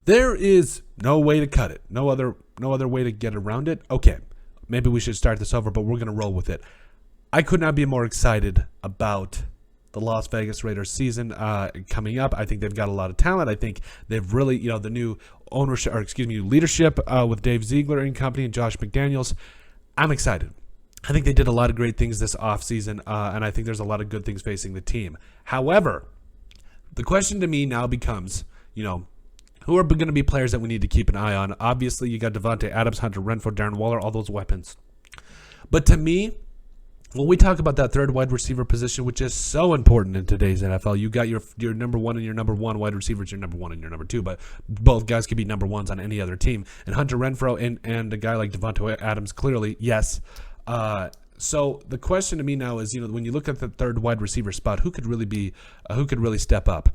There is no way to cut it. No other way to get around it. Okay, maybe we should start this over, but we're going to roll with it. I could not be more excited about the Las Vegas Raiders season coming up. I think they've got a lot of talent. I think they've really, the new ownership, leadership with Dave Ziegler and company and Josh McDaniels. I'm excited. I think they did a lot of great things this offseason, and I think there's a lot of good things facing the team. However, the question to me now becomes, who are going to be players that we need to keep an eye on? Obviously, you got Davante Adams, Hunter Renfrow, Darren Waller, all those weapons. But to me, when we talk about that third wide receiver position, which is so important in today's NFL, you got your number one and your number one wide receivers, your number one and your number two, but both guys could be number ones on any other team. And Hunter Renfrow and a guy like Davante Adams, clearly, yes. So the question to me now is, when you look at the third wide receiver spot, who could really step up?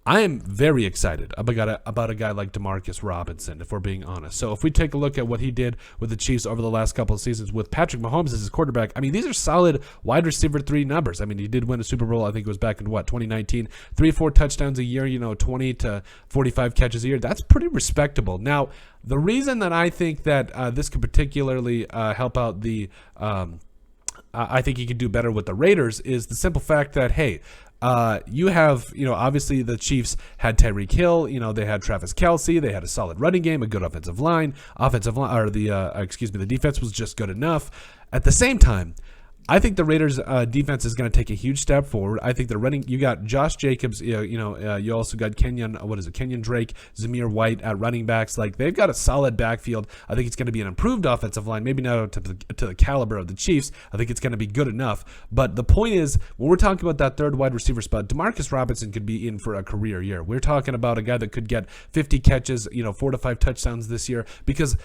I am very excited about a guy like DeMarcus Robinson, if we're being honest. So if we take a look at what he did with the Chiefs over the last couple of seasons with Patrick Mahomes as his quarterback, these are solid wide receiver 3 numbers. He did win a Super Bowl, I think it was back in 2019. 3-4 touchdowns a year, 20 to 45 catches a year. That's pretty respectable. Now, the reason that I think that this could particularly help out the I think he could do better with the Raiders is the simple fact that, hey, you have, obviously the Chiefs had Tyreek Hill, they had Travis Kelce, they had a solid running game, a good offensive line, the defense was just good enough. At the same time, I think the Raiders' defense is going to take a huge step forward. I think you got Josh Jacobs, you also got Kenyon Drake, Zamir White at running backs. Like, they've got a solid backfield. I think it's going to be an improved offensive line, maybe not to the caliber of the Chiefs. I think it's going to be good enough. But the point is, when we're talking about that third wide receiver spot, DeMarcus Robinson could be in for a career year. We're talking about a guy that could get 50 catches, 4 to 5 touchdowns this year. Because,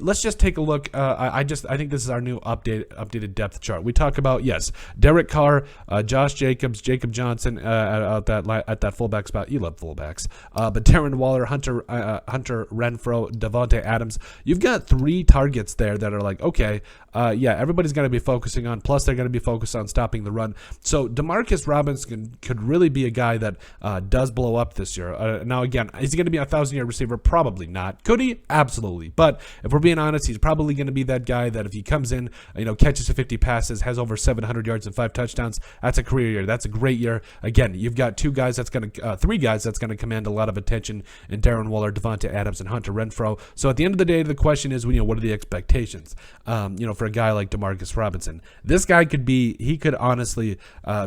let's just take a look. I think this is our new updated depth chart. We talk about, yes, Derek Carr, Josh Jacobs, Jacob Johnson at that fullback spot. You love fullbacks. But Darren Waller, Hunter Renfrow, Davante Adams. You've got 3 targets there that are like, okay, everybody's going to be focusing on. Plus, they're going to be focused on stopping the run. So DeMarcus Robinson could really be a guy that does blow up this year. Now, again, is he going to be a 1,000-yard receiver? Probably not. Could he? Absolutely. But if we're being honest, he's probably going to be that guy that if he comes in, catches to 50 passes, has over 700 yards and 5 touchdowns, that's a career year. That's a great year. Again, you've got 3 guys that's going to command a lot of attention in Darren Waller, Davante Adams, and Hunter Renfrow. So at the end of the day, the question is, what are the expectations? For a guy like DeMarcus Robinson, this guy could honestly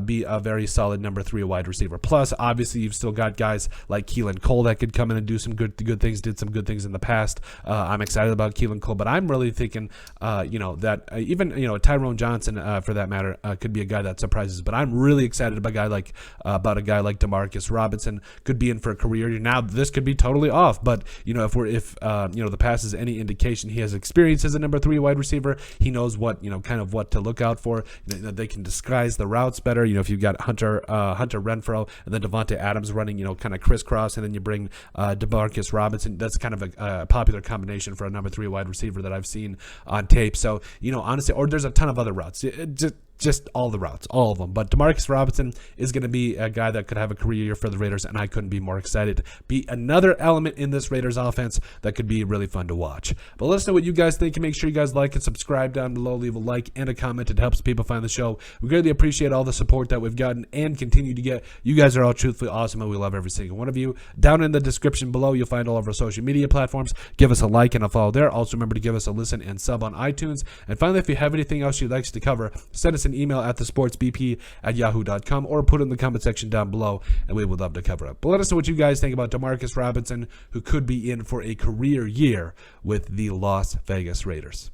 be a very solid number 3 wide receiver. Plus, obviously, you've still got guys like Keelan Cole that could come in and do some good things. Did some good things in the past. I'm excited about Keelan Cole, but I'm really thinking, that even Tyrone Johnson, for that matter, could be a guy that surprises. But I'm really excited about a guy like DeMarcus Robinson. Could be in for a career year. Now, this could be totally off, but if the past is any indication, he has experience as a number 3 wide receiver. He knows what what to look out for. They can disguise the routes better. If you've got Hunter Renfrow and then Davante Adams running, kind of crisscross, and then you bring DeMarcus Robinson. That's kind of a popular combination for a number 3 wide receiver that I've seen on tape. So honestly, or there's a ton of other routes. Just all the routes, all of them. But DeMarcus Robinson is going to be a guy that could have a career year for the Raiders, and I couldn't be more excited. Be another element in this Raiders offense that could be really fun to watch. But let us know what you guys think, and make sure you guys like and subscribe down below. Leave a like and a comment. It helps people find the show. We greatly appreciate all the support that we've gotten and continue to get. You guys are all truthfully awesome, and we love every single one of you. Down in the description below, you'll find all of our social media platforms. Give us a like and a follow there. Also, remember to give us a listen and sub on iTunes. And finally, if you have anything else you'd like us to cover, send us an email at thesportsbp@yahoo.com or put it in the comment section down below, and we would love to cover it. But let us know what you guys think about DeMarcus Robinson, who could be in for a career year with the Las Vegas Raiders.